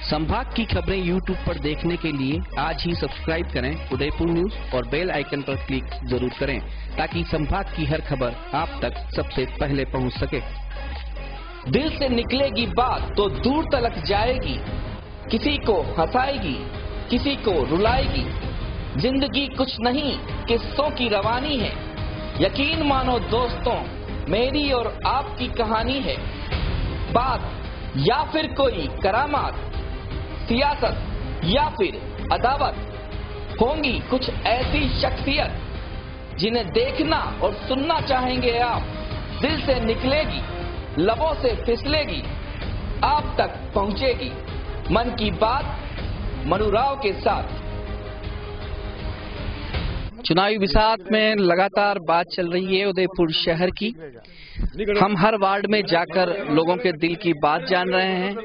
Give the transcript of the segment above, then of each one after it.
संभाग की खबरें यूट्यूब पर देखने के लिए आज ही सब्सक्राइब करें उदयपुर न्यूज और बेल आइकन पर क्लिक जरूर करें ताकि संभाग की हर खबर आप तक सबसे पहले पहुंच सके। दिल से निकलेगी बात तो दूर तलक जाएगी, किसी को हंसाएगी किसी को रुलाएगी। जिंदगी कुछ नहीं किस्सों की रवानी है, यकीन मानो दोस्तों मेरी और आपकी कहानी है। बात या फिर कोई करामात, सियासत या फिर अदावत, होंगी कुछ ऐसी शख्सियत जिन्हें देखना और सुनना चाहेंगे आप। दिल से निकलेगी लबों से फिसलेगी, आप तक पहुंचेगी। मन की बात मनु राव के साथ। चुनावी बिसात में लगातार बात चल रही है उदयपुर शहर की। हम हर वार्ड में जाकर लोगों के दिल की बात जान रहे हैं,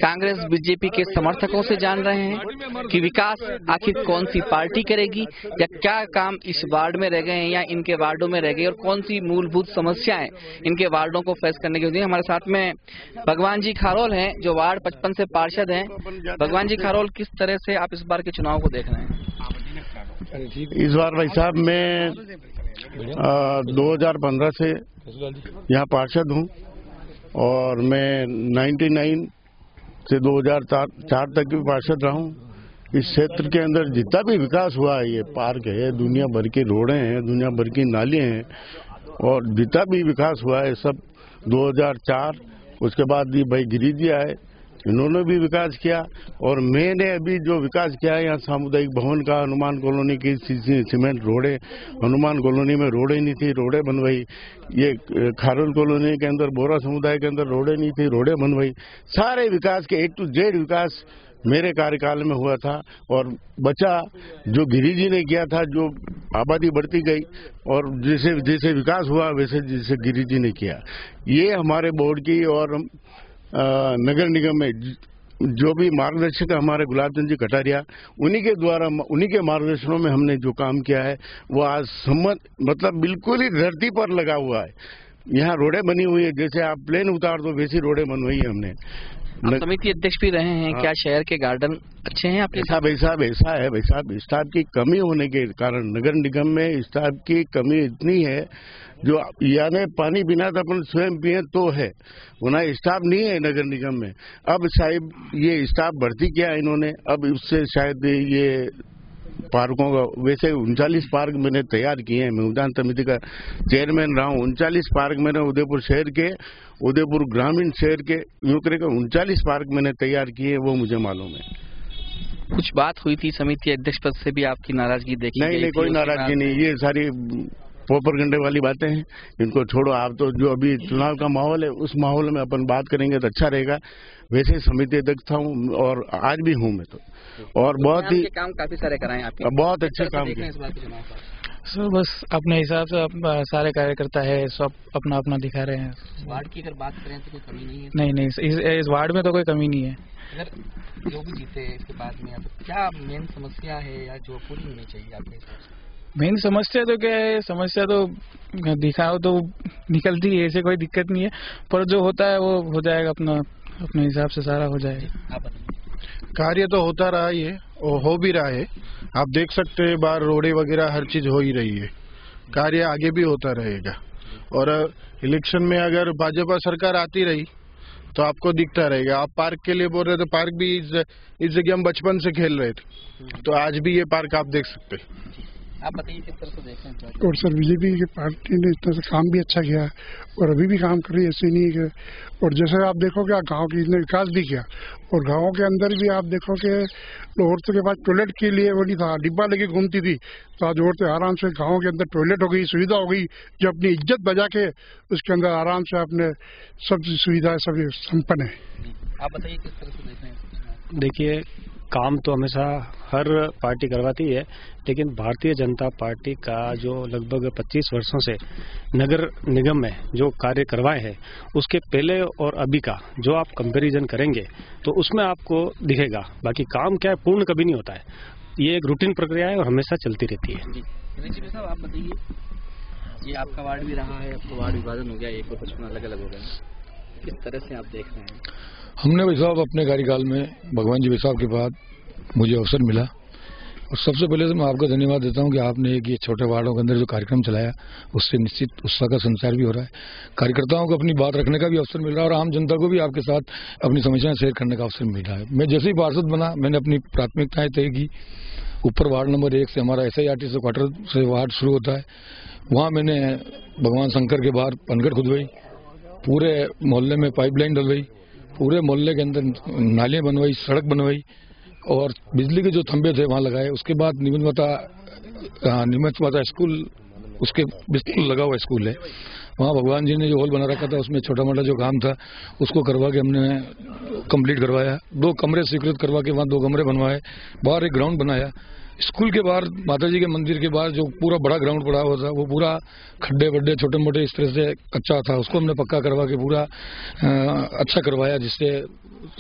कांग्रेस बीजेपी के समर्थकों से जान रहे हैं कि विकास आखिर कौन सी पार्टी करेगी या क्या काम इस वार्ड में रह गए हैं या इनके वार्डों में रह गए और कौन सी मूलभूत समस्याएं इनके वार्डों को फेस करने की होती है। हमारे साथ में भगवान जी खारोल हैं जो वार्ड 55 से पार्षद हैं। भगवान जी खारोल, किस तरह से आप इस बार के चुनाव को देख रहे हैं? इस बार भाई साहब मैं 2015 से यहाँ पार्षद हूँ और मैं 99 से 2004 तक भी पार्षद रहा हूँ। इस क्षेत्र के अंदर जितना भी विकास हुआ है, ये पार्क है, दुनिया भर की रोडें हैं, दुनिया भर की नालियाँ हैं और जितना भी विकास हुआ है सब 2004 उसके बाद ये भाई गिरी जी आए, इन्होंने भी विकास किया। और मैंने अभी जो विकास किया है यहाँ सामुदायिक भवन का, हनुमान कॉलोनी की सीमेंट रोडें, हनुमान कॉलोनी में रोडें नहीं थी, रोडें बनवाई। ये खारोल कॉलोनी के अंदर बोरा समुदाय के अंदर रोडें नहीं थी, रोडें बनवाई। सारे विकास के A to Z विकास मेरे कार्यकाल में हुआ था। और बचा जो गिरी जी ने किया था, जो आबादी बढ़ती गई और जैसे जैसे विकास हुआ वैसे जैसे गिरी जी ने किया। ये हमारे बोर्ड की और नगर निगम में जो भी मार्गदर्शक हमारे गुलाब चंद जी कटारिया, उन्हीं के द्वारा उन्हीं के मार्गदर्शनों में हमने जो काम किया है वो आज मतलब बिल्कुल ही धरती पर लगा हुआ है। यहाँ रोडें बनी हुई है, जैसे आप प्लेन उतार दो वैसी रोडें बनवाई है हमने। समिति अध्यक्ष भी रहे हैं, क्या शहर के गार्डन अच्छे हैं आपके? ऐसा है भाई साहब, स्टाफ की कमी होने के कारण नगर निगम में स्टाफ की कमी इतनी है जो यानी पानी बिना तो अपन स्वयं पिए तो है, वरना स्टाफ नहीं है नगर निगम में। अब साहिब ये स्टाफ भर्ती किया इन्होंने, अब उससे शायद ये पार्कों का, वैसे 39 पार्क मैंने तैयार किए हैं, मैं उद्यान समिति का चेयरमैन रहा हूँ। 39 पार्क मैंने उदयपुर शहर के, उदयपुर ग्रामीण शहर के यूक्रे के 39 पार्क मैंने तैयार किए, वो मुझे मालूम है। कुछ बात हुई थी समिति अध्यक्ष पद से भी आपकी नाराजगी देखी? नहीं, कोई नाराजगी नहीं, ये सारी पोपर गंडे वाली बातें हैं, इनको छोड़ो। आप तो जो अभी चुनाव का माहौल है उस माहौल में अपन बात करेंगे तो अच्छा रहेगा। वैसे समिति अध्यक्ष था हूँ और आज भी हूँ मैं तो, और बहुत ही काम काफी सारे कराए आपके, बहुत अच्छे काम किए सर। बस अपने हिसाब से सारे कार्यकर्ता है, सब अपना अपना दिखा रहे हैं। वार्ड की अगर बात करें तो कोई कमी नहीं है? नहीं, इस वार्ड में तो कोई कमी नहीं है। अगर जो भी जीते इसके बाद में क्या मेन समस्या है या जो पूरी होनी चाहिए आपके हिसाब से? मेन समस्या तो क्या है, समस्या तो दिखाओ तो निकलती है, ऐसे कोई दिक्कत नहीं है, पर जो होता है वो हो जाएगा, अपने हिसाब से सारा हो जाएगा। कार्य तो होता रहा ही है और हो भी रहा है, आप देख सकते हैं बाहर रोडे वगैरह हर चीज हो ही रही है, कार्य आगे भी होता रहेगा। और इलेक्शन में अगर भाजपा सरकार आती रही तो आपको दिखता रहेगा। आप पार्क के लिए बोल रहे थे, पार्क भी इस जगह हम बचपन से खेल रहे थे, तो आज भी ये पार्क आप देख सकते हैं। आप बताइए किस तरह से देख रहे हैं? और सर बीजेपी की पार्टी ने इस तरह से काम भी अच्छा किया है और अभी भी काम कर रही है, ऐसे नहीं है। और जैसे आप देखोगे गांव की इसने विकास भी किया और गांवों के अंदर भी आप देखोगे औरतों के पास टॉयलेट के लिए वो नहीं था, डिब्बा लेके घूमती थी, तो आज औरतें आराम से गाँव के अंदर टॉयलेट हो गई, सुविधा हो गई, जो अपनी इज्जत बजा के उसके अंदर आराम से अपने सब सुविधाएं सभी संपन्न है। आप बताइए किस तरह से देख रहे हैं? देखिए, काम तो हमेशा हर पार्टी करवाती है, लेकिन भारतीय जनता पार्टी का जो लगभग 25 वर्षों से नगर निगम में जो कार्य करवाए हैं उसके पहले और अभी का जो आप कंपैरिजन करेंगे तो उसमें आपको दिखेगा। बाकी काम क्या है, पूर्ण कभी नहीं होता है, ये एक रूटीन प्रक्रिया है और हमेशा चलती रहती है। जी साहब, आप बताइए, ये आपका वार्ड भी रहा है, अब तो वार्ड विभाजन हो गया, 1 और 55 अलग अलग हो गए, किस तरह से आप देख रहे हैं? हमने भाई साहब अपने कार्यकाल में भगवान जी भाई साहब के बाद मुझे अवसर मिला और सबसे पहले तो मैं आपका धन्यवाद देता हूं कि आपने एक ये छोटे वार्डों के अंदर जो कार्यक्रम चलाया उससे निश्चित उत्साह का संचार भी हो रहा है, कार्यकर्ताओं को अपनी बात रखने का भी अवसर मिल रहा है और आम जनता को भी आपके साथ अपनी समस्याएं शेयर करने का अवसर मिल रहा है। मैं जैसे ही पार्षद बना मैंने अपनी प्राथमिकताएं तय की। ऊपर वार्ड नंबर 1 से हमारा SIRT से क्वार्टर से वार्ड शुरू होता है, वहाँ मैंने भगवान शंकर के बाहर पनघट खुदवाई, पूरे मोहल्ले में पाइपलाइन डलवाई, पूरे मोहल्ले के अंदर नालियाँ बनवाई, सड़क बनवाई और बिजली के जो खंभे थे वहाँ लगाए। उसके बाद निमित माता स्कूल, उसके बिल्कुल लगा हुआ स्कूल है, वहाँ भगवान जी ने जो हॉल बना रखा था उसमें छोटा मोटा जो काम था उसको करवा के हमने कंप्लीट करवाया। 2 कमरे स्वीकृत करवा के वहाँ 2 कमरे बनवाए, बाहर एक ग्राउंड बनाया। स्कूल के बाहर माता जी के मंदिर के बाहर जो पूरा बड़ा ग्राउंड पड़ा हुआ था वो पूरा खड्डे वड्डे छोटे मोटे इस तरह से कच्चा था, उसको हमने पक्का करवा के पूरा अच्छा करवाया, जिससे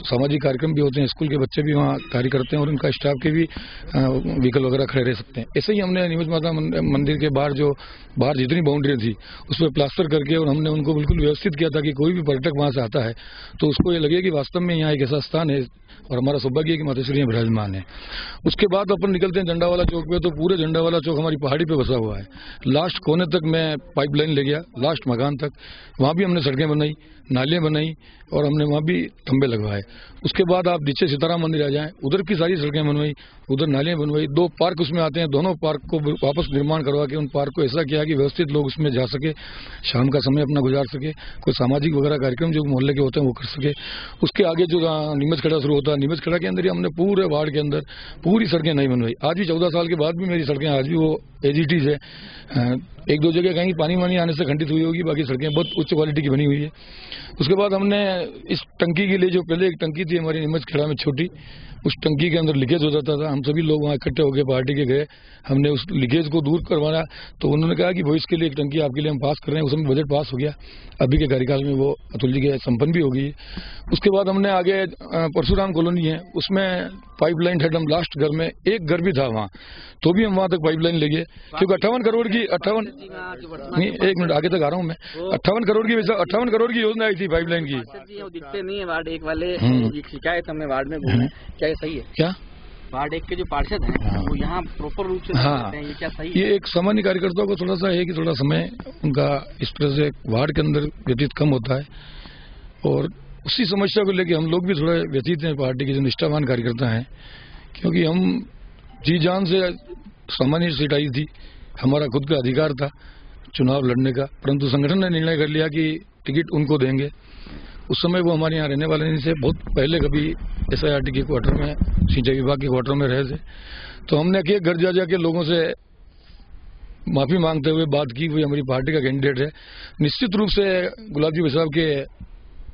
सामाजिक कार्यक्रम भी होते हैं, स्कूल के बच्चे भी वहाँ कार्य करते हैं और उनका स्टाफ के भी व्हीकल वगैरह खड़े रह सकते हैं। ऐसे ही हमने निमित माता मंदिर के बाहर जितनी बाउंड्री थी उसमें प्लास्टर करके और हमने उनको बिल्कुल व्यवस्थित किया था कि कोई भी पर्यटक वहाँ से आता है तो उसको ये लगे कि वास्तव में यहाँ एक ऐसा स्थान है और हमारा सौभाग्य है कि माताश्री विराजमान है। उसके बाद अपन निकलते हैं झंडा वाला चौक पे, तो पूरे झंडा वाला चौक हमारी पहाड़ी पे बसा हुआ है। लास्ट कोने तक मैं पाइपलाइन ले गया, लास्ट मकान तक, वहाँ भी हमने सड़कें बनाई, नालियाँ बनाई और हमने वहाँ भी खंबे लगवाए। उसके बाद आप नीचे सीताराम मंदिर आ जाएं, उधर की सारी सड़कें बनवाई, उधर नालियाँ बनवाई, 2 पार्क उसमें आते हैं, दोनों पार्क को वापस निर्माण करवा के उन पार्क को ऐसा किया कि व्यवस्थित लोग उसमें जा सके, शाम का समय अपना गुजार सके, कोई सामाजिक वगैरह कार्यक्रम जो मोहल्ले के होते हैं वो कर सके। उसके आगे जो नीमच खड़ा शुरू होता है, नीमच खड़ा के अंदर ही हमने पूरे वार्ड के अंदर पूरी सड़कें नहीं बनवाई। आज भी 14 साल के बाद भी मेरी सड़कें आज भी वो एजिटीज है। 1-2 जगह कहीं पानी आने से खंडित हुई होगी, बाकी सड़कें बहुत उच्च क्वालिटी की बनी हुई है। उसके बाद हमने इस टंकी के लिए, जो पहले एक टंकी थी हमारी नीमच खेड़ा में छोटी, उस टंकी के अंदर लीकेज हो जाता था, हम सभी लोग वहाँ इकट्ठे होकर पार्टी के गए, हमने उस लीकेज को दूर करवाया। तो उन्होंने कहा कि भविष्य के लिए एक टंकी आपके लिए हम पास कर रहे हैं, उसमें बजट पास हो गया, अभी के कार्यकाल में वो अतुल जी के संपन्न भी हो गई। उसके बाद हमने आगे परशुराम कॉलोनी है, उसमें पाइपलाइन हेड हम लास्ट घर में एक घर भी था वहाँ, तो भी हम वहाँ तक पाइपलाइन ले गए, क्योंकि 58 करोड़ की 1 मिनट आगे तक आ रहा हूँ मैं, 58 करोड़ की योजना आई थी पाइपलाइन की। दिखते नहीं है वार्ड 1 वाले, शिकायत हमने वार्ड में घूमे, क्या ये सही है? क्या वार्ड 1 के जो पार्षद हैं वो यहाँ प्रॉपर रूप से हैं, ये क्या सही है? ये एक सामान्य कार्यकर्ताओं को थोड़ा सा है कि थोड़ा समय उनका इस तरह से वार्ड के अंदर व्यतीत कम होता है और उसी समस्या को लेकर हम लोग भी थोड़ा व्यतीत हैं, पार्टी के जो निष्ठावान कार्यकर्ता हैं, क्योंकि हम जी जान से सामान्य सीट आई थी, हमारा खुद का अधिकार था चुनाव लड़ने का, परंतु संगठन ने निर्णय कर लिया कि टिकट उनको देंगे। उस समय वो हमारे यहाँ रहने वाले नहीं थे, बहुत पहले कभी SIRT के क्वार्टर में, सिंचाई विभाग के क्वार्टर में रहे थे। तो हमने एक घर जा जाके लोगों से माफी मांगते हुए बात की, वो हमारी पार्टी का कैंडिडेट है, निश्चित रूप से गुलाब जी भाई साहब के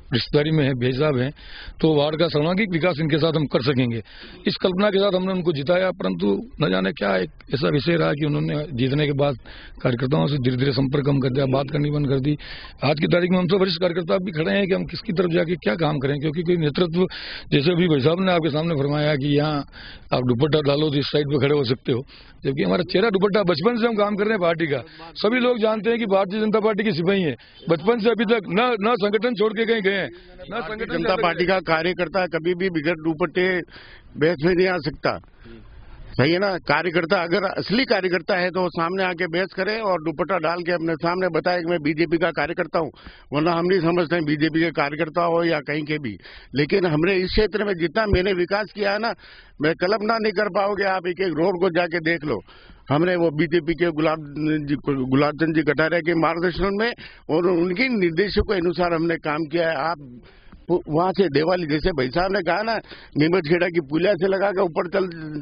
रिश्तेदारी में है, भाई साहब हैं, तो वार्ड का सर्वांगीण विकास इनके साथ हम कर सकेंगे, इस कल्पना के साथ हमने उनको जिताया। परंतु न जाने क्या एक ऐसा विषय रहा कि उन्होंने जीतने के बाद कार्यकर्ताओं से धीरे धीरे संपर्क कम कर दिया, बात करनी बंद कर दी। आज की तारीख में हम सब वरिष्ठ कार्यकर्ता भी खड़े हैं कि हम किसकी तरफ जाके क्या काम करें, क्योंकि कोई नेतृत्व, जैसे अभी भाई साहब ने आपके सामने फरमाया कि यहाँ आप दुपट्टा डालो तो इस साइड पे खड़े हो सकते हो, जबकि हमारा चेहरा दुपट्टा, बचपन से हम काम कर रहे हैं पार्टी का। सभी लोग जानते हैं कि भारतीय जनता पार्टी के सिपाही हैं, बचपन से अभी तक न संगठन छोड़ के कहीं गए हैं, न भारतीय जनता पार्टी का कार्यकर्ता कभी भी बिगड़ दुपट्टे बहस में नहीं आ सकता, सही है ना। कार्यकर्ता अगर असली कार्यकर्ता है तो सामने आके बहस करे और दुपट्टा डाल के अपने सामने बताए कि मैं बीजेपी का कार्यकर्ता हूँ, वरना हम नहीं समझते हैं बीजेपी के कार्यकर्ता हो या कहीं के भी। लेकिन हमने इस क्षेत्र में जितना मैंने विकास किया है ना, मैं कल्पना नहीं कर पाओगे, आप एक एक रोड को जाके देख लो। हमने वो बीजेपी के गुलाब चंद जी कटारिया के मार्गदर्शन में और उनके निर्देशों के अनुसार हमने काम किया है। आप वहाँ से देवाली, जैसे भाई साहब ने कहा ना, नीमच खेड़ा की पुलिया से लगा के ऊपर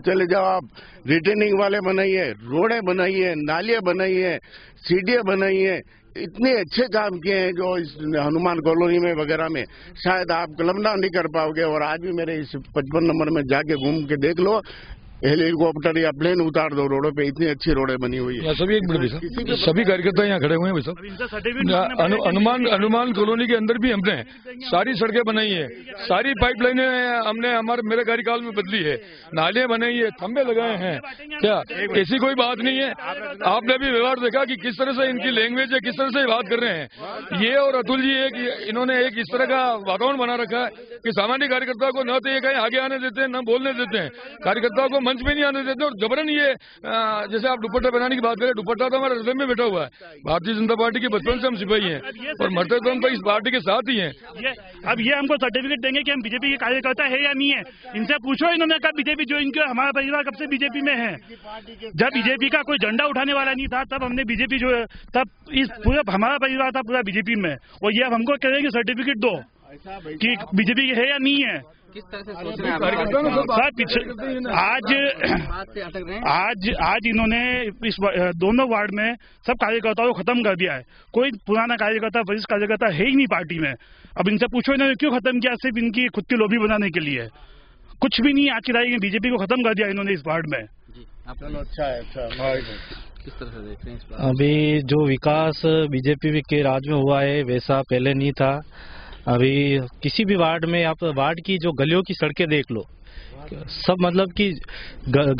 चले जाओ, आप रिटर्निंग वाले बनाइए, रोडें बनाइए, नालियाँ बनाइए, सीढ़ियाँ बनाइए, इतने अच्छे काम किए हैं जो इस हनुमान कॉलोनी में वगैरह में शायद आप कल्पना नहीं कर पाओगे। और आज भी मेरे इस 55 नंबर में जाके घूम के देख लो, हेलीकॉप्टर या प्लेन उतार दो रोडों पे, इतनी अच्छी रोडें बनी हुई है। सभी एक मिनट, सभी कार्यकर्ता यहाँ खड़े हुए हैं भाई। हनुमान कॉलोनी के अंदर भी हमने सारी सड़कें बनाई है, सारी पाइपलाइनें हमने मेरे कार्यकाल में बदली है, नालियां बनाई है, खंबे लगाए हैं। क्या ऐसी कोई बात नहीं है? आपने भी व्यवहार देखा कि किस तरह से इनकी लैंग्वेज है, किस तरह से बात कर रहे हैं। ये और अतुल जी इन्होंने एक इस तरह का वातावरण बना रखा है कि सामान्य कार्यकर्ता को न तो ये कहीं आगे आने देते हैं, न बोलने देते हैं, कार्यकर्ताओं को मंच में नहीं आने देते। और जबरन ये जैसे आप दुपट्टा पहनाने की बात करें, दुपट्टा तो हमारे हृदय में बैठा हुआ है। भारतीय जनता पार्टी के बचपन से हम सिपाही हैं और मरते तो हम तो इस पार्टी के साथ ही हैं। अब ये हमको सर्टिफिकेट देंगे कि हम बीजेपी के कार्यकर्ता है या नहीं है, इनसे पूछो। इन्होंने कहा बीजेपी जो इनके हमारा परिवार कब से बीजेपी में है। जब बीजेपी का कोई झंडा उठाने वाला नहीं था तब हमने बीजेपी जो तब इस पूरा हमारा परिवार था पूरा बीजेपी में। और ये अब हमको कहेंगे सर्टिफिकेट दो कि बीजेपी है या नहीं है। किस तरह से सोच रहे हैं आज इन्होंने इस दोनों वार्ड में सब कार्यकर्ताओं को खत्म कर दिया है। कोई पुराना कार्यकर्ता वरिष्ठ कार्यकर्ता है ही नहीं पार्टी में। अब इनसे पूछो इन्होंने क्यों खत्म किया? सिर्फ इनकी खुद की लॉबी बनाने के लिए, कुछ भी नहीं। आज की तारीख में बीजेपी को खत्म कर दिया इन्होंने इस वार्ड में। अच्छा है, अच्छा। किस तरह से देख रहे हैं इस बात? अभी जो विकास बीजेपी के राज में हुआ है वैसा पहले नहीं था। अभी किसी भी वार्ड में आप वार्ड की जो गलियों की सड़कें देख लो, सब मतलब कि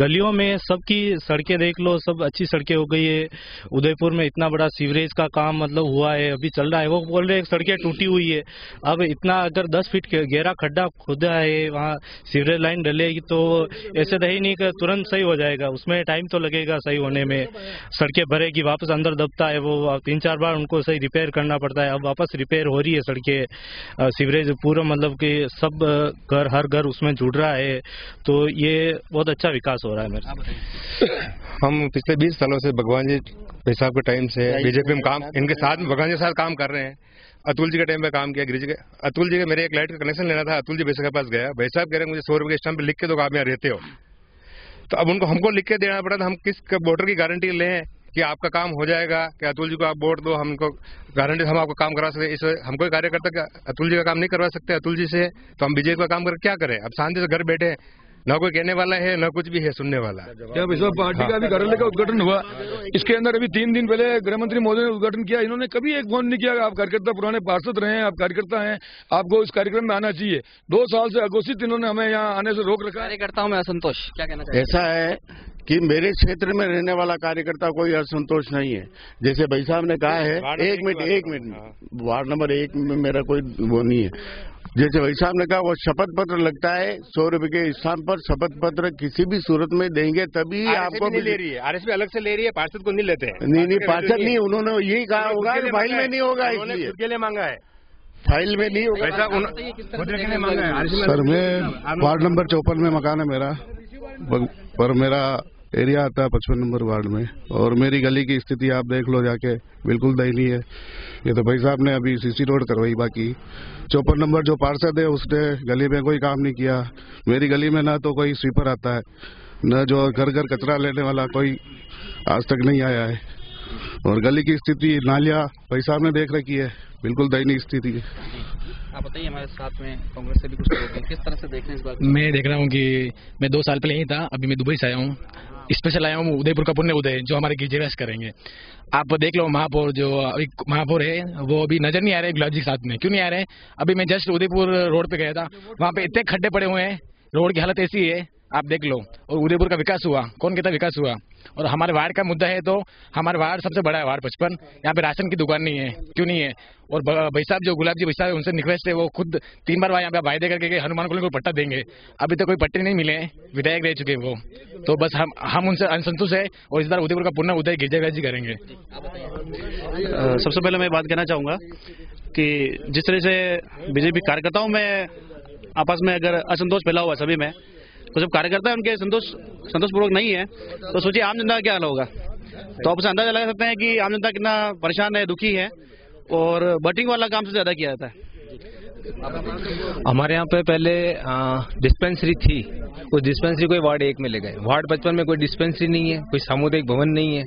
गलियों में सबकी सड़कें देख लो, सब अच्छी सड़कें हो गई है। उदयपुर में इतना बड़ा सीवरेज का काम मतलब हुआ है, अभी चल रहा है। वो बोल रहे हैं सड़कें टूटी हुई है। अब इतना अगर 10 फीट गहरा खड्डा खोदा है, वहाँ सीवरेज लाइन डलेगी तो ऐसे तो ही नहीं कि तुरंत सही हो जाएगा, उसमें टाइम तो लगेगा सही होने में। सड़कें भरेगी, वापस अंदर दबता है, वो 3-4 बार उनको सही रिपेयर करना पड़ता है। अब वापस रिपेयर हो रही है सड़कें, सीवरेज पूरा मतलब कि सब घर हर घर उसमें जुड़ रहा है। तो ये बहुत अच्छा विकास हो रहा है मेरे। हम पिछले 20 सालों से भगवान जी भाई साहब के टाइम से बीजेपी में काम, इनके साथ में भगवान जी के साथ काम कर रहे हैं। अतुल जी के टाइम पे काम किया, गिरिजी के अतुल जी के मेरे एक लाइट का कनेक्शन लेना था, अतुल जी भाई साहब के पास गया, भाई साहब कह रहे हैं मुझे 100 रुपए के स्टैम्प लिख के दो, आप यहाँ रहते हो। तो अब उनको हमको लिख के देना पड़ा, तो हम किस वोटर की गारंटी लें कि आपका काम हो जाएगा, कि अतुल जी को आप वोट दो, हमको गारंटी हम आपका काम करा सकते। इस हम कोई कार्यकर्ता अतुल जी का काम नहीं करवा सकते अतुल जी से, तो हम बीजेपी का काम कर क्या करें? अब शांति से घर बैठे, न कोई कहने वाला है न कुछ भी है सुनने वाला। क्या भाई पार्टी का भी कार्यालय का उद्घाटन हुआ, इसके अंदर अभी 3 दिन पहले गृह मंत्री महोदय ने उद्घाटन किया। इन्होंने कभी एक फोन नहीं किया। आप कार्यकर्ता पुराने पार्षद रहे हैं, आप कार्यकर्ता हैं, आपको इस कार्यक्रम में आना चाहिए। 2 साल से अघोषित इन्होंने हमें यहाँ आने से रोक रखा है। कार्यकर्ताओं में असंतोष क्या कहना चाहिए? ऐसा है कि मेरे क्षेत्र में रहने वाला कार्यकर्ता कोई असंतोष नहीं है। जैसे भाई साहब ने कहा है, एक मिनट, वार्ड नंबर 1 में मेरा कोई वो नहीं है। जैसे भाई साहब ने कहा वो शपथ पत्र लगता है, 100 रुपए के स्थान पर शपथ पत्र किसी भी सूरत में देंगे तभी आपको ले रही है। आरएसपी अलग से ले रही है, पार्षद को नहीं लेते हैं। नहीं पार्षद नहीं, उन्होंने यही कहा होगा फाइल में नहीं होगा, इसलिए के लिए मांगा है, फाइल में नहीं होगा। सर मैं वार्ड नंबर 54 में मकान है मेरा, पर मेरा एरिया आता है 55 नंबर वार्ड में, और मेरी गली की स्थिति आप देख लो जाके, बिल्कुल दयनीय है। ये तो भाई साहब ने अभी सीसी रोड करवाई, बाकी 54 नंबर जो पार्षद है उसने गली में कोई काम नहीं किया। मेरी गली में ना तो कोई स्वीपर आता है, न जो घर घर कचरा लेने वाला कोई आज तक नहीं आया है। और गली की स्थिति, नालियां भाई साहब ने देख रखी है, बिल्कुल दयनीय स्थिति है। आप बताइए, हमारे साथ में कांग्रेस से भी कुछ लोग हैं, किस तरह से देख रहे हैं इस बात? मैं देख रहा हूँ कि मैं 2 साल पहले यही था, अभी मैं दुबई से आया हूँ। स्पेशल आया हूँ उदयपुर का पुण्य उदय, जो हमारे गिरजेवास करेंगे। आप देख लो महापौर, जो अभी महापौर है वो अभी नजर नहीं आ रहे गुलाब जी के साथ में। क्यों नहीं आ रहे? अभी मैं जस्ट उदयपुर रोड पे गया था, वहाँ पे इतने खड्डे पड़े हुए हैं, रोड की हालत ऐसी है, आप देख लो। और उदयपुर का विकास हुआ, कौन कहता विकास हुआ? और हमारे वार्ड का मुद्दा है तो हमारे वार्ड सबसे बड़ा है, वार्ड 55। यहाँ पे राशन की दुकान नहीं है, क्यों नहीं है? और भाई साहब जो गुलाब जी भाई साहब, उनसे रिक्वेस्ट है, वो खुद 3 बार यहाँ पे वायदे करके हनुमान कॉलोनी को पट्टा देंगे, अभी तक कोई पट्टे नहीं मिले हैं, विधायक रह चुके हैं वो। तो बस हम उनसे असंतुष्ट है, और इस बार उदयपुर का पुनः उदय गिरजावास जी करेंगे। सबसे पहले मैं बात कहना चाहूंगा कि जिस तरह से बीजेपी कार्यकर्ताओं में आपस में अगर असंतोष फैला हुआ सभी में, तो जब कार्यकर्ता उनके संतोषपूर्वक नहीं है तो सोचिए आम जनता का क्या हाल होगा। तो आप उसे अंदाजा लगा सकते हैं कि आम जनता कितना परेशान है, दुखी है, और वोटिंग वाला काम से ज्यादा किया जाता है। हमारे यहाँ पे पहले डिस्पेंसरी थी, उस डिस्पेंसरी को वार्ड 1 में ले गए। वार्ड 55 में कोई डिस्पेंसरी नहीं है, कोई सामुदायिक भवन नहीं है,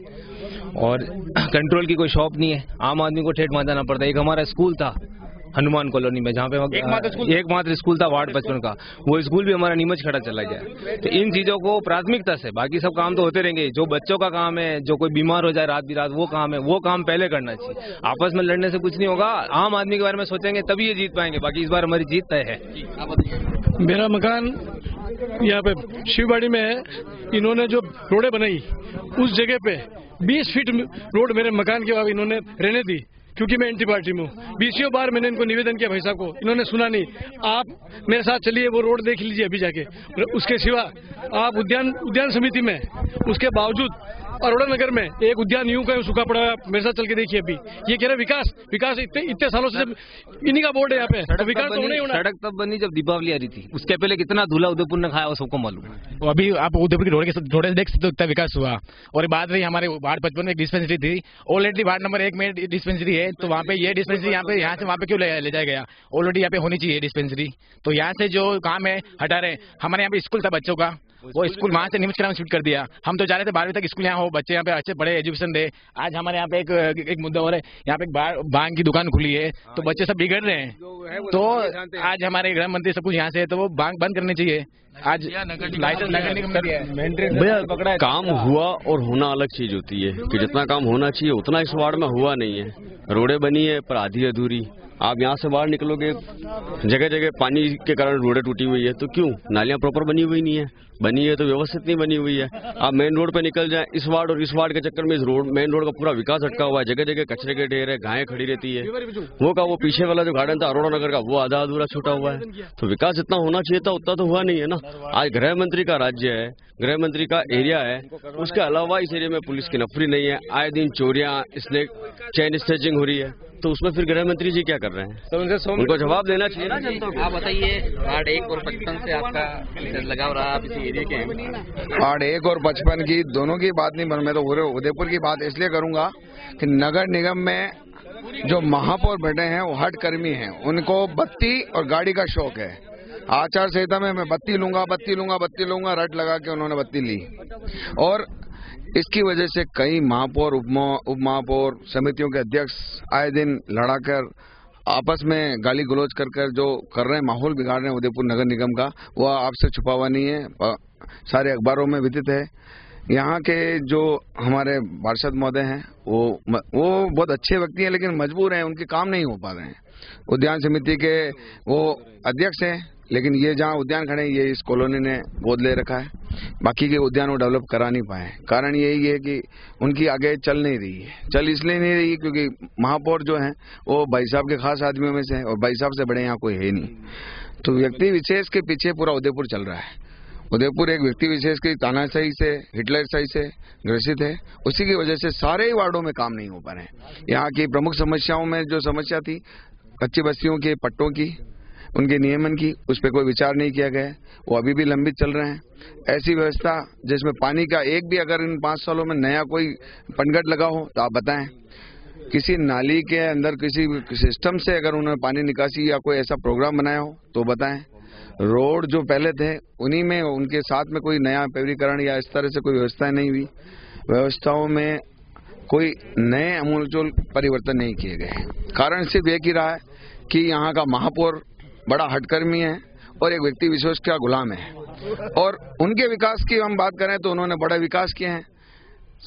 और कंट्रोल की कोई शॉप नहीं है, आम आदमी को ठेठ मार जाना पड़ता है। एक हमारा स्कूल था, हनुमान कॉलोनी में, जहाँ पे एकमात्र स्कूल था वार्ड 55 का, वो स्कूल भी हमारा नीमच खड़ा चला गया। तो इन चीजों को प्राथमिकता से, बाकी सब काम तो होते रहेंगे, जो बच्चों का काम है, जो कोई बीमार हो जाए रात बिरात वो काम है, वो काम पहले करना चाहिए। आपस में लड़ने से कुछ नहीं होगा, आम आदमी के बारे में सोचेंगे तभी ये जीत पाएंगे। बाकी इस बार हमारी जीत तय है। मेरा मकान यहाँ पे शिवबाड़ी में है। इन्होंने जो रोडें बनाई उस जगह पे 20 फीट रोड मेरे मकान के बाद इन्होंने रहने दी, क्योंकि मैं एंटी पार्टी में हूँ। 20 बार मैंने इनको निवेदन किया भाई साहब को, इन्होंने सुना नहीं। आप मेरे साथ चलिए, वो रोड देख लीजिए अभी जाके। उसके सिवा आप उद्यान समिति में, उसके बावजूद अरोड़ा नगर में एक उद्यान यूं का सूखा पड़ा है, मेरे साथ चल के देखिए। अभी ये कह रहे विकास इतने सालों से इन्हीं का बोर्ड है यहाँ पे, तो विकास तो होना ही होना। सड़क तब बनी जब दीपावली आ रही थी, उसके पहले कितना धूला उदयपुर ने खाया वो सबको मालूम है। अभी आप उदयपुर की रोड देख सकते हो कितना विकास हुआ। और बात रही हमारे वार्ड 55 में एक डिस्पेंसरी थी, ऑलरेडी वार्ड नंबर 1 में डिस्पेंसरी है, तो वहाँ पे ये डिस्पेंसरी यहाँ से वहाँ पे क्यों ले जाया गया? ऑलरेडी यहाँ पे होनी चाहिए डिस्पेंसरी। तो यहाँ से जो काम है हटा रहे। हमारे यहाँ पे स्कूल था बच्चों का, वो स्कूल वहाँ से नीमच में शिफ्ट कर दिया। हम तो जा रहे थे 12वीं तक स्कूल यहाँ हो, बच्चे यहाँ पे अच्छे बड़े एजुकेशन दे। आज हमारे यहाँ पे एक मुद्दा हो रहा है, यहाँ पे एक बांग की दुकान खुली है, तो बच्चे सब बिगड़ रहे हैं। तो आज हमारे गृह मंत्री सब कुछ यहाँ से है, तो वो बांग बंद करनी चाहिए। आज लाइसेंस नगर निगम ने दिया है। भैया काम हुआ और होना अलग चीज होती है, कि जितना काम होना चाहिए उतना इस वार्ड में हुआ नहीं है। रोडें बनी है पर आधी अधूरी। आप यहाँ से बाहर निकलोगे, जगह जगह पानी के कारण रोडें टूटी हुई है, तो क्यों? नालियाँ प्रॉपर बनी हुई नहीं है, बनी है तो व्यवस्थित नहीं बनी हुई है। आप मेन रोड पे निकल जाएं, इस वार्ड और इस वार्ड के चक्कर में इस मेन रोड का पूरा विकास अटका हुआ है। जगह जगह कचरे के ढेर है, गायें खड़ी रहती है। वो पीछे वाला जो गार्डन था अरोड़ा नगर का, वो आधा अधूरा छूटा हुआ है। तो विकास इतना होना चाहिए था, उतना तो हुआ नहीं है ना। आज गृह मंत्री का राज्य है, गृह मंत्री का एरिया है, उसके अलावा इस एरिया में पुलिस की नफरी नहीं है। आए दिन चोरियां, इसलिए चेन स्नेचिंग हो रही है, तो उसमें फिर गृह मंत्री जी क्या कर रहे हैं? तो उनको जवाब देना चाहिए ना जनता को। आप बताइए, वार्ड 1 और 55 से आपका लगाव रहा, आप इसी एरिया के हैं। वार्ड 1 और 55 की दोनों की बात नहीं, मैं तो उदयपुर की बात इसलिए करूंगा कि नगर निगम में जो महापौर बैठे हैं वो हट कर्मी हैं, उनको बत्ती और गाड़ी का शौक है। आचार संहिता में मैं बत्ती लूंगा रट लगा के उन्होंने बत्ती ली, और इसकी वजह से कई महापौर, उप महापौर, समितियों के अध्यक्ष आए दिन लड़ाकर आपस में गाली गलौज कर जो कर रहे हैं, माहौल बिगाड़ रहे हैं उदयपुर नगर निगम का, वो आपसे छुपा हुआ नहीं है, सारे अखबारों में विदित है। यहाँ के जो हमारे पार्षद महोदय हैं वो बहुत अच्छे व्यक्ति हैं, लेकिन मजबूर हैं, उनके काम नहीं हो पा रहे हैं। उद्यान समिति के वो अध्यक्ष हैं, लेकिन ये जहाँ उद्यान खड़े हैं ये इस कॉलोनी ने गोद ले रखा है, बाकी के उद्यान वो डेवलप करा नहीं पाए। कारण यही है कि उनकी आगे चल नहीं रही है। चल इसलिए नहीं रही क्योंकि महापौर जो हैं वो भाई साहब के खास आदमियों में से है, और भाई साहब से बड़े यहाँ कोई है नहीं। तो व्यक्ति विशेष के पीछे पूरा उदयपुर चल रहा है। उदयपुर एक व्यक्ति विशेष की तानाशाही से, हिटलरशाही से ग्रसित है। उसी की वजह से सारे ही वार्डों में काम नहीं हो पा रहे हैं। यहाँ की प्रमुख समस्याओं में जो समस्या थी कच्ची बस्तियों के पट्टों की, उनके नियमन की, उस पर कोई विचार नहीं किया गया, वो अभी भी लंबित चल रहे हैं। ऐसी व्यवस्था जिसमें पानी का एक भी अगर इन 5 सालों में नया कोई पनघट लगा हो तो आप बताएं। किसी नाली के अंदर किसी सिस्टम से अगर उन्होंने पानी निकासी या कोई ऐसा प्रोग्राम बनाया हो तो बताएं। रोड जो पहले थे उन्हीं में उनके साथ में कोई नया पेवरीकरण या इस तरह से कोई व्यवस्थाएं नहीं हुई। व्यवस्थाओं में कोई नए अमूलचूल परिवर्तन नहीं किए गए। कारण सिर्फ एक ही रहा है कि यहाँ का महापौर बड़ा हटकर्मी है और एक व्यक्ति विशेष का गुलाम है। और उनके विकास की हम बात करें तो उन्होंने बड़ा विकास किए हैं,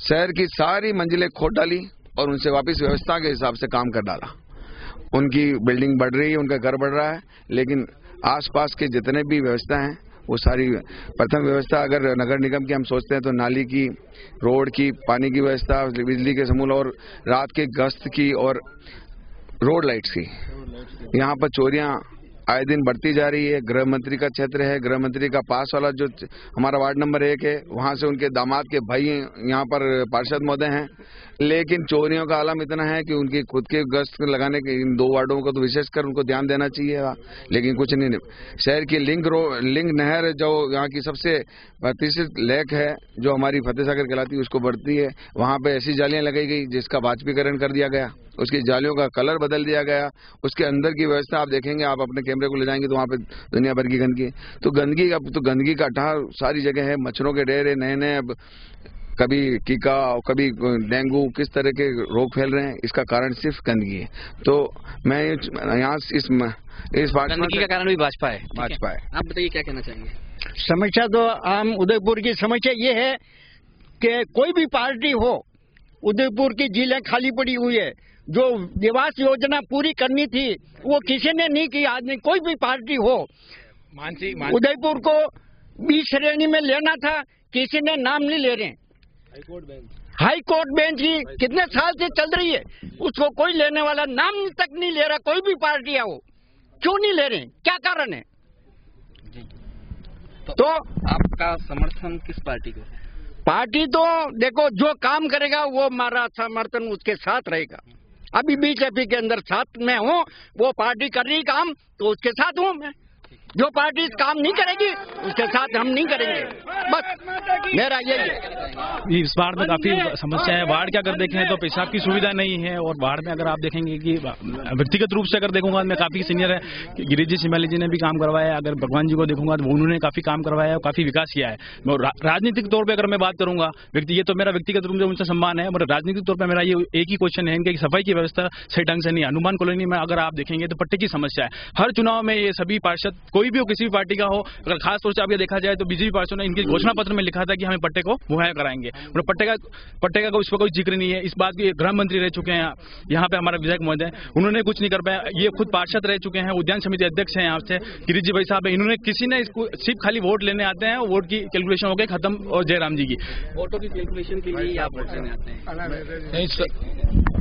शहर की सारी मंजिलें खोद डाली और उनसे वापस व्यवस्था के हिसाब से काम कर डाला। उनकी बिल्डिंग बढ़ रही है, उनका घर बढ़ रहा है, लेकिन आसपास के जितने भी व्यवस्था हैं वो सारी, प्रथम व्यवस्था अगर नगर निगम की हम सोचते हैं तो नाली की, रोड की, पानी की व्यवस्था, बिजली के समूल और रात के गश्त की और रोड लाइट्स की। यहाँ पर चोरियां आए दिन बढ़ती जा रही है। गृह मंत्री का क्षेत्र है, गृह मंत्री का पास वाला जो हमारा वार्ड नंबर 1 है, वहां से उनके दामाद के भाई यहाँ पर पार्षद महोदय हैं, लेकिन चोरियों का आलम इतना है कि उनकी खुद के गश्त लगाने के इन 2 वार्डों को तो विशेषकर उनको ध्यान देना चाहिए, लेकिन कुछ नहीं। शहर की लिंग नहर जो यहाँ की सबसे प्रतिष्ठित लेक है, जो हमारी फतेह सागर कहलाती है, उसको बढ़ती है, वहाँ पे ऐसी जालियां लगाई गई जिसका वाष्पीकरण कर दिया गया, उसकी जालियों का कलर बदल दिया गया। उसके अंदर की व्यवस्था आप देखेंगे, आप अपने कैमरे को ले जाएंगे तो वहाँ पे दुनिया भर की गंदगी। तो गंदगी का अठार सारी जगह है, मच्छरों के ढेर है, नए कभी टीका और कभी डेंगू, किस तरह के रोग फैल रहे हैं, इसका कारण सिर्फ गंदगी है। तो मैं यहाँ इस गंदगी का कारण भी भाजपा है। आप बताइए क्या कहना चाहेंगे? समस्या तो आम उदयपुर की समस्या ये है कि कोई भी पार्टी हो, उदयपुर की झीलें खाली पड़ी हुई है। जो निवास योजना पूरी करनी थी वो किसी ने नहीं की। आज कोई भी पार्टी हो, उदयपुर को 20 श्रेणी में लेना था, किसी ने नाम नहीं ले रहे। हाई कोर्ट बेंच की कितने साल से चल रही है, उसको कोई लेने वाला नाम तक नहीं ले रहा। कोई भी पार्टी है वो, क्यों नहीं ले रहे, क्या कारण है? तो आपका समर्थन किस पार्टी को? पार्टी तो देखो, जो काम करेगा वो हमारा समर्थन उसके साथ रहेगा। अभी बीजेपी के अंदर साथ में हूँ, वो पार्टी कर रही काम तो उसके साथ हूँ मैं। जो पार्टी काम नहीं करेगी उसके साथ हम नहीं करेंगे, बस मेरा यही है। इस बाढ़ में काफी समस्या है। बाढ़ के अगर देखें तो पेशाब की सुविधा नहीं है, और बाढ़ में अगर आप देखेंगे कि व्यक्तिगत रूप से अगर देखूंगा, मैं काफी सीनियर है, गिरीश जी सिमाली जी ने भी काम करवाया है। अगर भगवान जी को देखूंगा तो उन्होंने काफी काम करवाया है, काफी विकास किया है। राजनीतिक तौर पर अगर मैं बात करूंगा, ये तो मेरा व्यक्तिगत रूप से उनसे सम्मान है, मगर राजनीतिक तौर पर मेरा ये एक ही क्वेश्चन है कि सफाई की व्यवस्था सही ढंग से नहीं। हनुमान कॉलोनी में अगर आप देखेंगे तो पट्टे की समस्या है। हर चुनाव में ये सभी पार्षद, कोई भी हो, किसी भी पार्टी का हो, अगर खास तौर से आप ये देखा जाए तो बीजेपी पार्षद ने इनके घोषणा पत्र में लिखा था कि हमें पट्टे को मुहैया कराएंगे, और पट्टे का इस पर कोई जिक्र नहीं है। इस बात की गृह मंत्री रह चुके हैं यहाँ पे हमारा विधायक महोदय, उन्होंने कुछ नहीं कर पाया। ये खुद पार्षद रह चुके हैं, उद्यान समिति अध्यक्ष हैं यहाँ से गिरीश जी भाई साहब है, इन्होंने किसी ने इसको सिर्फ खाली वोट लेने आते हैं, वोट की कैलकुलेशन हो गई खत्म। और जयराम जी की वोटों की कैलकुलेशन के लिए आप वोट लेने आते हैं?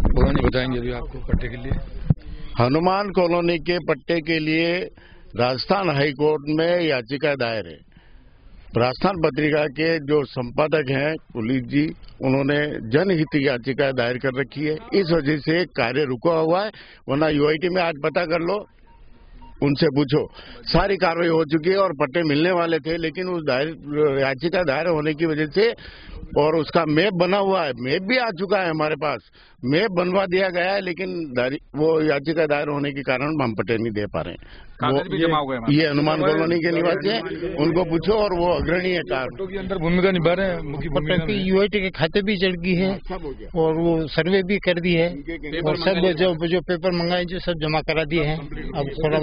भगवान जी बताएंगे अभी आपको पट्टे के लिए। हनुमान कॉलोनी के पट्टे के लिए राजस्थान हाई कोर्ट में याचिका दायर है। राजस्थान पत्रिका के जो संपादक हैं पुलिस जी, उन्होंने जनहित याचिका दायर कर रखी है। इस वजह से कार्य रुका हुआ है, वरना यूआईटी में आज पता कर लो, उनसे पूछो, सारी कार्रवाई हो चुकी है और पट्टे मिलने वाले थे। लेकिन उस याचिका दायर होने की वजह से, और उसका मैप बना हुआ है, मैप भी आ चुका है हमारे पास, मैप बनवा दिया गया है, लेकिन वो याचिका दायर होने के कारण हम पट्टे नहीं दे पा रहे हैं। ये हनुमान कॉलोनी के निवासी हैं, उनको पूछो, और वो अग्रणी है कार के अंदर भूमिका निभा रहे हैं। यूआईटी के खाते भी चढ़ गई है, और वो सर्वे भी कर दी है, और सब जो पेपर मंगाए जो सब जमा करा दिए हैं। अब थोड़ा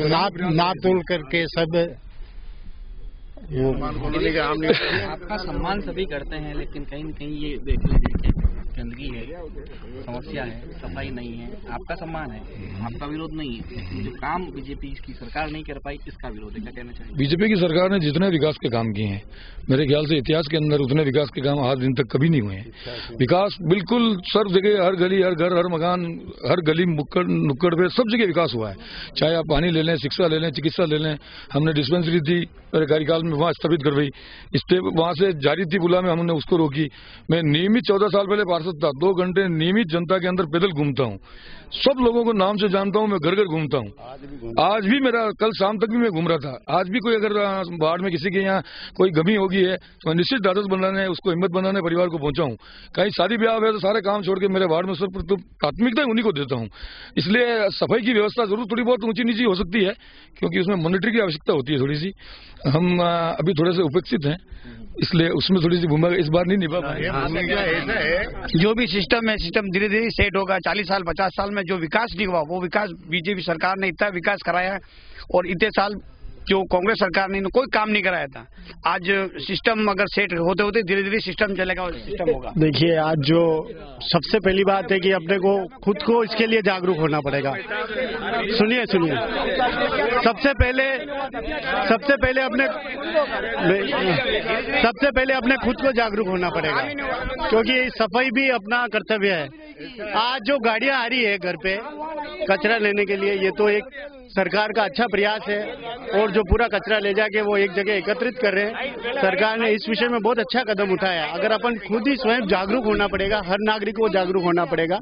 नाप तोल करके सब आपका सम्मान सभी करते हैं, लेकिन कहीं न कहीं ये देख लीजिए कि गंदगी है, समस्या है, सफाई नहीं है। आपका सम्मान है, आपका विरोध नहीं है, लेकिन जो काम बीजेपी की सरकार नहीं कर पाई, इसका विरोध है। क्या कहना चाहिए? बीजेपी की सरकार ने जितने विकास के काम किए हैं, मेरे ख्याल से इतिहास के अंदर उतने विकास के काम आज दिन तक कभी नहीं हुए हैं। विकास बिल्कुल सर्व जगह, हर गली, हर घर, हर मकान, हर गली नुक्कड़ पे सब जगह विकास हुआ है। चाहे आप पानी ले लें, शिक्षा ले लें, चिकित्सा ले लें। हमने डिस्पेंसरी थी मेरे कार्यकाल में, वहाँ स्थापित करवाई, वहाँ से जारी थी बुला में, हमने उसको रोकी। मैं नियमित 14 साल पहले पार्षद था, 2 घंटे नियमित जनता के अंदर पैदल घूमता हूँ, सब लोगों को नाम से जानता हूँ, मैं घर घर घूमता हूँ। आज भी मेरा, कल शाम तक भी मैं घूम रहा था। आज भी कोई अगर बाढ़ में किसी के यहाँ कोई गमी होगी है तो मैं निश्चित ढाढ़स बनाने, उसको हिम्मत बनाने परिवार को पहुंचा हूँ। कहीं शादी ब्याह है तो सारे काम छोड़ के मेरे वार्ड में सब प्राथमिकता उन्हीं को देता हूँ। इसलिए सफाई की व्यवस्था जरूर थोड़ी बहुत ऊंची नीची हो सकती है, क्योंकि उसमें मॉनिटरिंग की आवश्यकता होती है थोड़ी सी। हम अभी थोड़े से उपेक्षित हैं, इसलिए उसमें थोड़ी सी भूमिका इस बार नहीं निभा पाए। जो भी सिस्टम है, सिस्टम धीरे धीरे सेट होगा। 40 साल 50 साल में जो विकास नहीं हुआ, वो विकास बीजेपी सरकार ने इतना विकास कराया है, और इतने साल जो कांग्रेस सरकार ने कोई काम नहीं कराया था। आज सिस्टम अगर सेट होते होते धीरे धीरे सिस्टम चलेगा और सिस्टम होगा। देखिए, आज जो सबसे पहली बात है कि अपने को खुद को इसके लिए जागरूक होना पड़ेगा। सुनिए, सबसे पहले अपने खुद को जागरूक होना पड़ेगा, क्योंकि सफाई भी अपना कर्तव्य है। आज जो गाड़ियां आ रही है घर पे कचरा लेने के लिए, ये तो एक सरकार का अच्छा प्रयास है, और जो पूरा कचरा ले जाके वो एक जगह एकत्रित कर रहे हैं। सरकार ने इस विषय में बहुत अच्छा कदम उठाया। अगर अपन खुद ही स्वयं जागरूक होना पड़ेगा, हर नागरिक को जागरूक होना पड़ेगा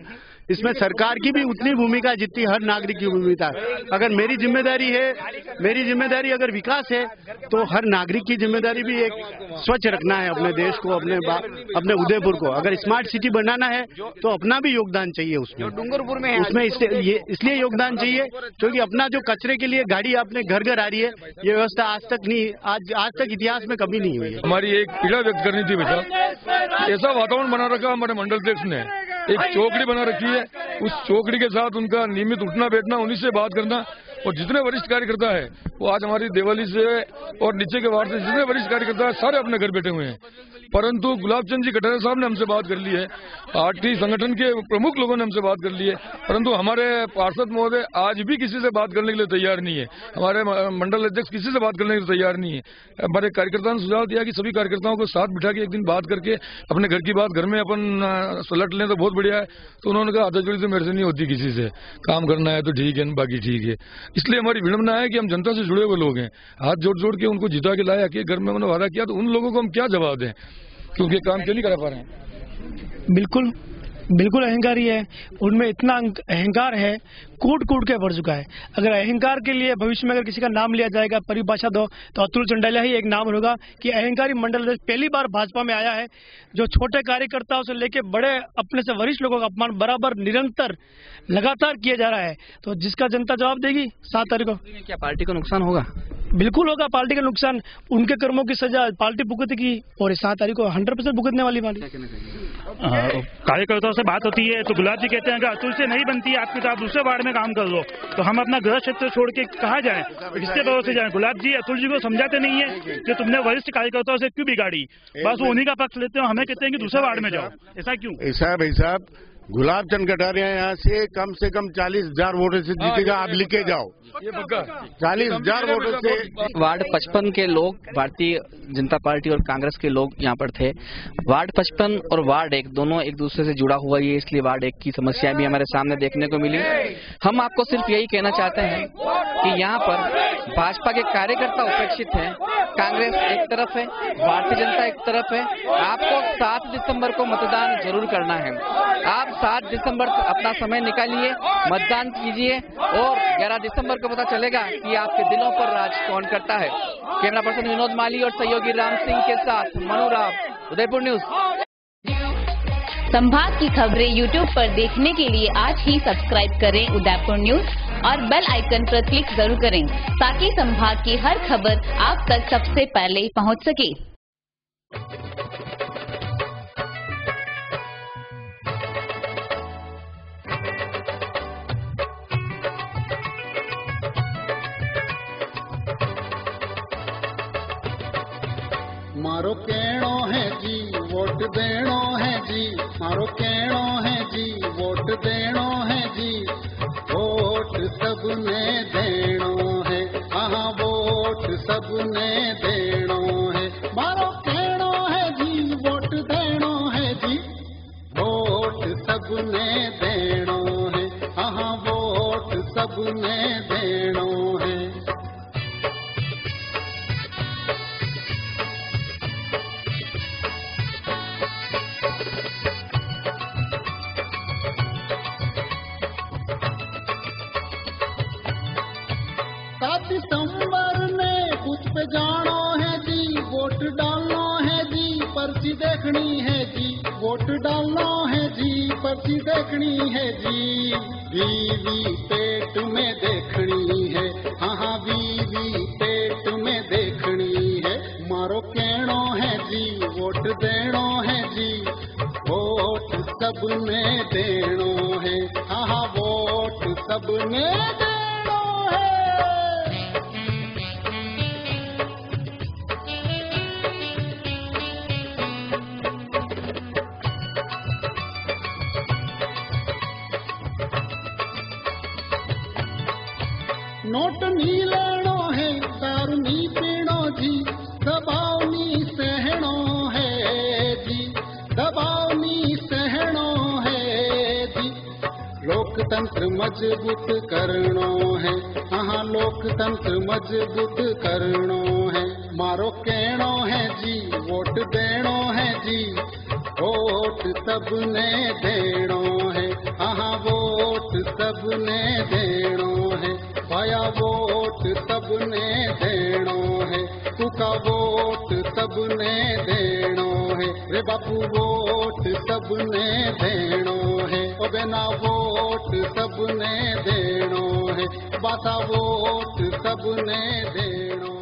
इसमें सरकार की भी उतनी भूमिका है जितनी हर नागरिक की भूमिका है। अगर मेरी जिम्मेदारी अगर विकास है तो हर नागरिक की जिम्मेदारी भी एक स्वच्छ रखना है अपने देश को, अपने उदयपुर को। अगर स्मार्ट सिटी बनाना है तो अपना भी योगदान चाहिए उसमें। डूंगरपुर में उसमें इसलिए योगदान चाहिए क्योंकि अपना जो कचरे के लिए गाड़ी अपने घर घर आ रही है, ये व्यवस्था आज तक इतिहास में कभी नहीं हुई है। हमारी एक पीड़ा व्यक्त करनी थी बेटा, ऐसा वातावरण बना रखा हमारे मंडल अध्यक्ष ने, एक चौकड़ी बना रखी है, उस चौकड़ी के साथ उनका नियमित उठना बैठना, उन्हीं से बात करना। और जितने वरिष्ठ कार्यकर्ता है वो आज हमारी देवाली से और नीचे के वार्ड से जितने वरिष्ठ कार्यकर्ता है सारे अपने घर बैठे हुए हैं, परंतु गुलाबचंद जी कटारिया साहब ने हमसे बात कर ली है, पार्टी संगठन के प्रमुख लोगों ने हमसे बात कर ली है, परंतु हमारे पार्षद महोदय आज भी किसी से बात करने के लिए तैयार नहीं है। हमारे मंडल अध्यक्ष किसी से बात करने के लिए तैयार नहीं है। हमारे कार्यकर्ताओं ने सुझाव दिया कि सभी कार्यकर्ताओं को साथ बिठा के एक दिन बात करके अपने घर की बात घर में अपन सुलट लें तो बहुत बढ़िया है। तो उन्होंने कहा आदतजोड़ी तो मेरे से नहीं होती, किसी से काम करना है तो ठीक है, बाकी ठीक है। इसलिए हमारी विडंबना है कि हम जनता से जुड़े हुए लोग हैं, हाथ जोड़ जोड़ के उनको जिता के लाया कि घर में उन्होंने वादा किया, तो उन लोगों को हम क्या जवाब दें, क्योंकि काम क्यों नहीं करा पा रहे हैं। बिल्कुल अहंकारी है, उनमें इतना अहंकार है, कूट कूट के भर चुका है। अगर अहंकार के लिए भविष्य में अगर किसी का नाम लिया जाएगा, परिभाषा दो तो अतुल चंडालिया ही एक नाम होगा कि अहंकारी मंडल अध्यक्ष पहली बार भाजपा में आया है, जो छोटे कार्यकर्ताओं से लेके बड़े अपने से वरिष्ठ लोगों का अपमान बराबर निरंतर लगातार किया जा रहा है। तो जिसका जनता जवाब देगी 7 तारीख को। क्या पार्टी को नुकसान होगा? बिल्कुल होगा पार्टी का नुकसान, उनके कर्मों की सजा पार्टी भुगतेगी और 7 तारीख को 100% भुगतने वाली बात। कार्यकर्ताओं से बात होती है तो गुलाब जी कहते हैं कि अतुल से नहीं बनती है आपकी तो आप दूसरे वार्ड में काम कर लो, तो हम अपना गृह क्षेत्र छोड़ के कहाँ जाएं, किसके भरोसे जाएं? गुलाब जी अतुल जी को समझाते नहीं है कि तुमने वरिष्ठ कार्यकर्ताओं से क्यों बिगाड़ी, बस वो उन्हीं का पक्ष लेते हो, हमें कहते हैं कि दूसरे वार्ड में जाओ। ऐसा क्यों? ऐसा भाई साहब, गुलाबचंद कटारिया यहाँ से कम 40,000 वोटों से जीतेगा, आप लिखे जाओ। 40,000 वोटों से। वार्ड 55 के लोग भारतीय जनता पार्टी और कांग्रेस के लोग यहाँ पर थे। वार्ड 55 और वार्ड 1 दोनों एक दूसरे से जुड़ा हुआ है, इसलिए वार्ड 1 की समस्याएं भी हमारे सामने देखने को मिली। हम आपको सिर्फ यही कहना चाहते हैं कि यहाँ पर भाजपा के कार्यकर्ता उपेक्षित हैं, कांग्रेस एक तरफ है, भारतीय जनता एक तरफ है। आपको 7 दिसंबर को मतदान जरूर करना है। आप 7 दिसंबर अपना समय निकालिए, मतदान कीजिए और 11 दिसंबर को पता चलेगा कि आपके दिलों पर राज कौन करता है। कैमरा पर्सन विनोद माली और सहयोगी राम सिंह के साथ मनु राव, उदयपुर न्यूज। संभाग की खबरें यूट्यूब पर देखने के लिए आज ही सब्सक्राइब करें उदयपुर न्यूज और बेल आइकन पर क्लिक जरूर करें ताकि संभाग की हर खबर आप तक सबसे पहले पहुंच सके। मारो कहणो है जी वोट देणो है जी, मारो कहणो है जी वोट देणो है जी, वोट सबने देणो है, हाँ वोट सबने देणो है। मारो कहणो है जी वोट देणो है जी, वोट सबने देणो है, हाँ वोट सबने देणो है। दिसंबर ने कुछ पे जानो है जी, वोट डालना है जी, पर्ची देखनी है जी, वोट डालना है जी, पर्ची देखनी है जी। बीवी पेट में देखनी है, हाँ बीवी पेट में देखनी है। मारो कहणो है जी वोट देणो है जी, वोट सबने देणो है, हाँ वोट सबने देणो है। नोट नी लेनो है, दारू नी पीनो जी, दबाव नी सहनो है जी, दबाव नी सहनो है जी। लोकतंत्र मजबूत करनो है, हाँ लोकतंत्र मजबूत करनो है। मारो कहणो है जी वोट देणो है जी, वोट सबने देणो है, हाँ वोट सबने देनो है भाया वोट सबने देनो है कुका वोट सबने देनो है रे बापू वोट सबने देनो है ओ बेना वोट सबने देनो है बाता वोट सबने देनो